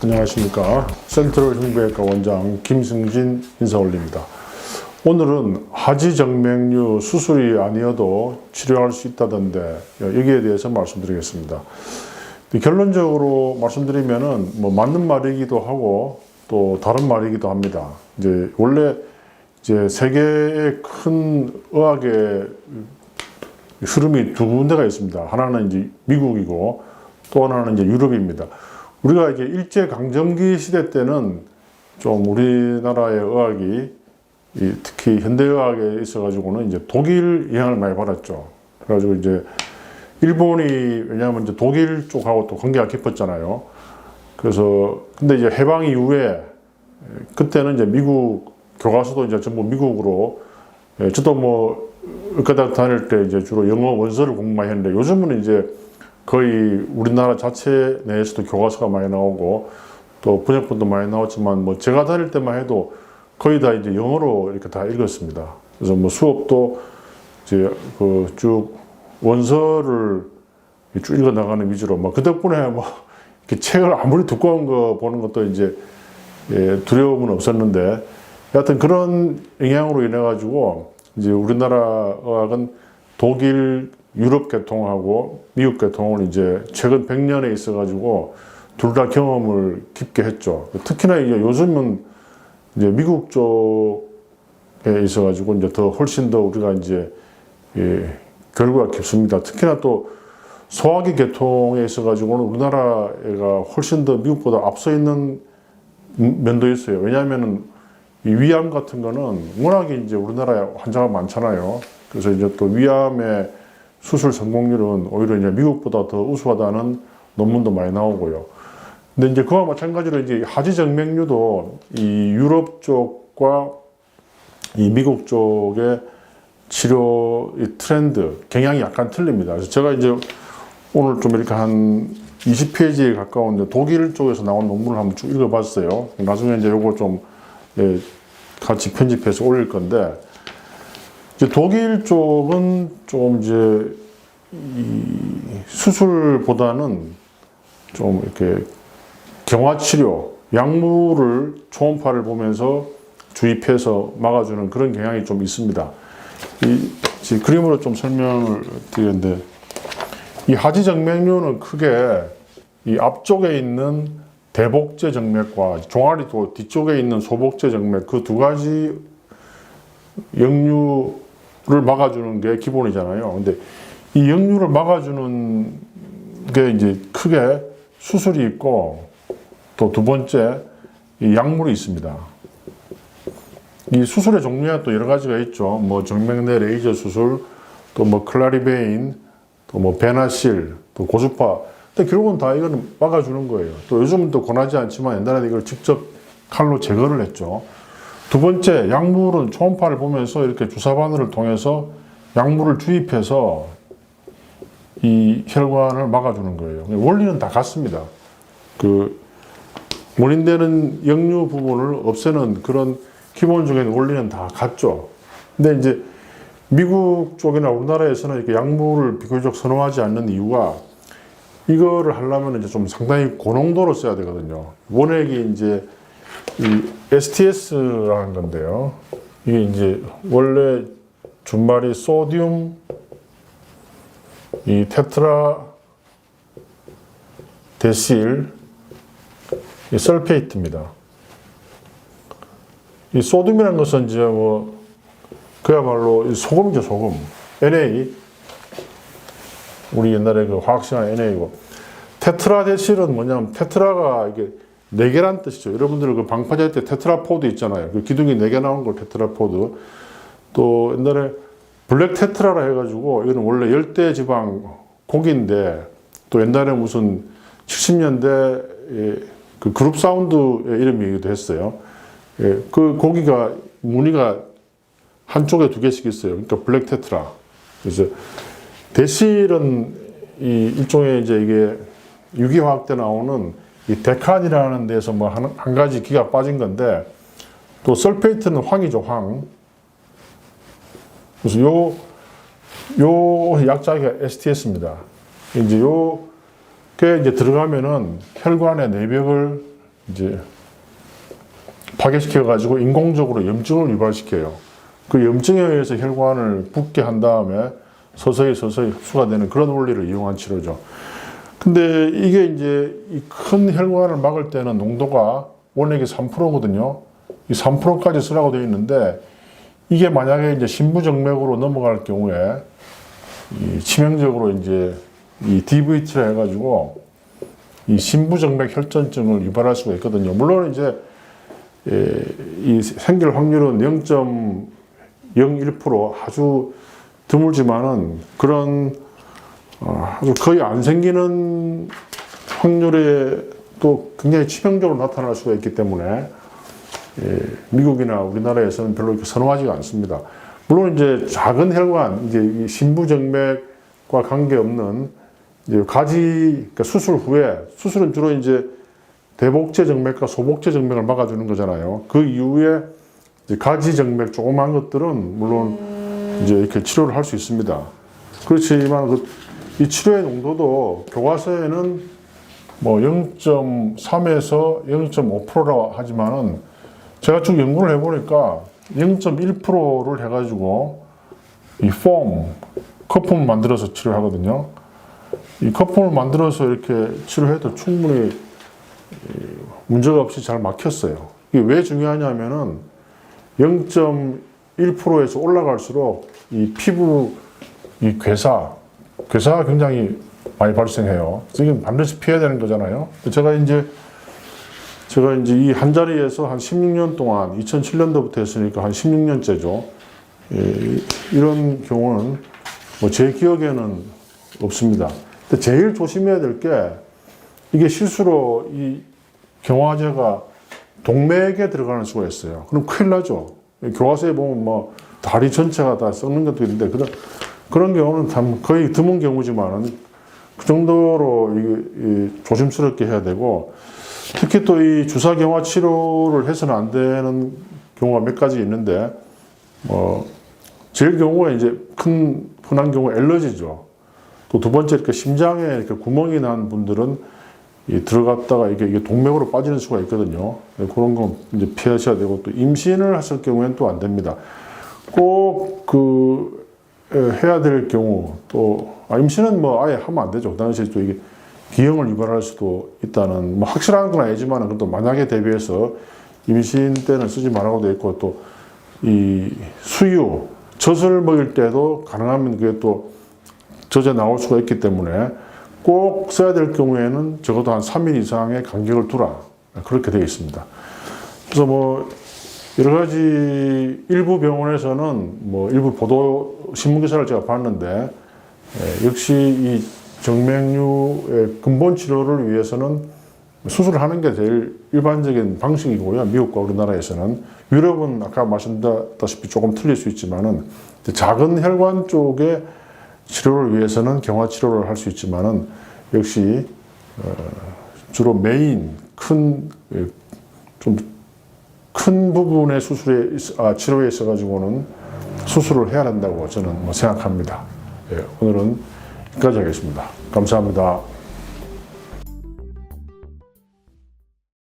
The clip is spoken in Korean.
안녕하십니까. 센트럴 흉부외과 원장 김승진 인사 올립니다. 오늘은 하지정맥류 수술이 아니어도 치료할 수 있다던데 여기에 대해서 말씀드리겠습니다. 결론적으로 말씀드리면은 맞는 말이기도 하고 또 다른 말이기도 합니다. 원래 세계의 큰 의학의 흐름이 두 군데가 있습니다. 하나는 미국이고 또 하나는 유럽입니다. 우리가 일제강점기 시대 때는 좀 우리나라의 의학이 특히 현대의학에 있어가지고는 독일 영향을 많이 받았죠. 그래가지고 일본이 왜냐하면 독일 쪽하고 또 관계가 깊었잖아요. 그래서 근데 해방 이후에 그때는 미국 교과서도 전부 미국으로 저도 의과대학 다닐 때 주로 영어 원서를 공부 많이 했는데 요즘은 거의 우리나라 자체 내에서도 교과서가 많이 나오고 또 번역본도 많이 나왔지만 제가 다닐 때만 해도 거의 다 영어로 이렇게 다 읽었습니다. 그래서 수업도 쭉 원서를 쭉 읽어 나가는 위주로 그 덕분에 이렇게 책을 아무리 두꺼운 거 보는 것도 두려움은 없었는데 여하튼 그런 영향으로 인해 가지고 우리나라 의학은 독일 유럽 계통하고 미국 계통을 최근 100년에 있어 가지고 둘 다 경험을 깊게 했죠. 특히나 요즘은 미국 쪽에 있어 가지고 더 훨씬 더 우리가 결과가 깊습니다. 특히나 또 소화기 계통에 있어 가지고는 우리나라가 훨씬 더 미국보다 앞서 있는 면도 있어요. 왜냐하면은 이 위암 같은 거는 워낙에 우리나라에 환자가 많잖아요. 그래서 또 위암의 수술 성공률은 오히려 미국보다 더 우수하다는 논문도 많이 나오고요. 근데 그와 마찬가지로 하지정맥류도 이 유럽 쪽과 이 미국 쪽의 치료 트렌드, 경향이 약간 틀립니다. 그래서 제가 오늘 좀 이렇게 한 20페이지에 가까운데 독일 쪽에서 나온 논문을 한번 쭉 읽어봤어요. 나중에 요거 좀 같이 편집해서 올릴 건데, 독일 쪽은 좀 이 수술보다는 좀 이렇게 경화치료, 약물을 초음파를 보면서 주입해서 막아주는 그런 경향이 좀 있습니다. 그림으로 좀 설명을 드리는데, 이 하지정맥류는 크게 이 앞쪽에 있는 대복제 정맥과 종아리 또 뒤쪽에 있는 소복제 정맥 그 두 가지 역류를 막아주는 게 기본이잖아요. 근데 이 역류를 막아주는 게 크게 수술이 있고 또 두 번째 이 약물이 있습니다. 이 수술의 종류가 또 여러 가지가 있죠. 정맥 내 레이저 수술, 또 클라리베인, 또 베나실, 또 고주파. 근데 결국은 다 이거는 막아주는 거예요. 또 요즘은 또 권하지 않지만 옛날에 이걸 직접 칼로 제거를 했죠. 두 번째, 약물은 초음파를 보면서 이렇게 주사 바늘을 통해서 약물을 주입해서 이 혈관을 막아주는 거예요. 원리는 다 같습니다. 원인되는 역류 부분을 없애는 그런 기본적인 원리는 다 같죠. 근데 미국 쪽이나 우리나라에서는 이렇게 약물을 비교적 선호하지 않는 이유가 이거를 하려면 좀 상당히 고농도로 써야 되거든요. 원액이 이 STS라는 건데요. 이게 원래 준말이 소듐, 이 테트라 데실, 이 설페이트입니다. 이 소듐이라는 것은 그야말로 소금이죠, 소금. Na. 우리 옛날에 화학 시간에 NA고. 테트라데실은 뭐냐면, 테트라가 이게 4개란 뜻이죠. 여러분들 방파제 때 테트라포드 있잖아요. 기둥이 4개 나온 걸 테트라포드. 또 옛날에 블랙 테트라라 해가지고, 이거는 원래 열대지방 고기인데, 또 옛날에 무슨 70년대 그룹 사운드의 이름이기도 했어요. 그 고기가 무늬가 한쪽에 2개씩 있어요. 그러니까 블랙 테트라. 그래서 데실은 이 일종의 이게 유기화학 때 나오는 이 데칸이라는 데서 한 가지 기가 빠진 건데, 또 설페이트는 황이죠, 황. 그래서 요 약자가 STS입니다. 요게 들어가면은 혈관의 내벽을 이제 파괴시켜가지고 인공적으로 염증을 유발시켜요. 그 염증에 의해서 혈관을 붓게 한 다음에 서서히 흡수가 되는 그런 원리를 이용한 치료죠. 근데 이게 이제 이 큰 혈관을 막을 때는 농도가 원액이 3%거든요. 이 3%까지 쓰라고 되어 있는데 이게 만약에 이제 심부정맥으로 넘어갈 경우에 이 치명적으로 이제 이 DVT를 해가지고 이 심부정맥 혈전증을 유발할 수가 있거든요. 물론 이제 이 생길 확률은 0.01% 아주 드물지만은 그런 아주 거의 안 생기는 확률에 또 굉장히 치명적으로 나타날 수가 있기 때문에 미국이나 우리나라에서는 별로 이렇게 선호하지가 않습니다. 물론 이제 작은 혈관, 이제 이 심부정맥과 관계없는 이제 그러니까 수술 후에 수술은 주로 이제 대복제 정맥과 소복제 정맥을 막아주는 거잖아요. 그 이후에 이제 가지 정맥 조그만 것들은 물론 이제 이렇게 치료를 할 수 있습니다. 그렇지만 이 치료의 농도도 교과서에는 뭐 0.3에서 0.5%라고 하지만은 제가 쭉 연구를 해보니까 0.1%를 해가지고 이 거품을 만들어서 치료하거든요. 이 거품을 만들어서 이렇게 치료해도 충분히 문제가 없이 잘 막혔어요. 이게 왜 중요하냐면은 0.1%에서 올라갈수록 이 피부 이 괴사가 굉장히 많이 발생해요. 이건 반드시 피해야 되는 거잖아요. 제가 이제 이 한 자리에서 한 16년 동안 2007년도부터 했으니까 한 16년째죠. 이런 경우는 뭐 제 기억에는 없습니다. 근데 제일 조심해야 될 게 이게 실수로 이 경화제가 동맥에 들어가는 수가 있어요. 그럼 큰일 나죠. 교과서에 보면 뭐 다리 전체가 다 썩는 것도 있는데 그런 경우는 참 거의 드문 경우지만 그 정도로 조심스럽게 해야 되고 특히 또 이 주사 경화 치료를 해서는 안 되는 경우가 몇 가지 있는데 제일 경우가 이제 흔한 경우 알러지죠. 또 두 번째 이렇게 심장에 이렇게 구멍이 난 분들은 들어갔다가 이게 동맥으로 빠지는 수가 있거든요. 그런 건 이제 피하셔야 되고 또 임신을 하실 경우에는 또 안 됩니다. 꼭 해야 될 경우 또 임신은 뭐 아예 하면 안 되죠. 그 당시에 또 이게 기형을 유발할 수도 있다는 뭐 확실한 건 아니지만 그래도 만약에 대비해서 임신 때는 쓰지 말라고 되어 있고 또 이 수유 젖을 먹일 때도 가능하면 그게 또 젖에 나올 수가 있기 때문에 꼭 써야 될 경우에는 적어도 한 3일 이상의 간격을 두라 그렇게 되어 있습니다. 그래서 뭐 여러 가지 일부 병원에서는 뭐 일부 보도 신문 기사를 제가 봤는데 역시 이 정맥류의 근본 치료를 위해서는 수술을 하는 게 제일 일반적인 방식이고요. 미국과 우리나라에서는 유럽은 아까 말씀드렸다시피 조금 틀릴 수 있지만은 작은 혈관 쪽의 치료를 위해서는 경화 치료를 할 수 있지만은 역시 주로 메인 큰 부분의 치료에 있어 가지고는 수술을 해야 한다고 저는 생각합니다. 오늘은 여기까지 하겠습니다. 감사합니다.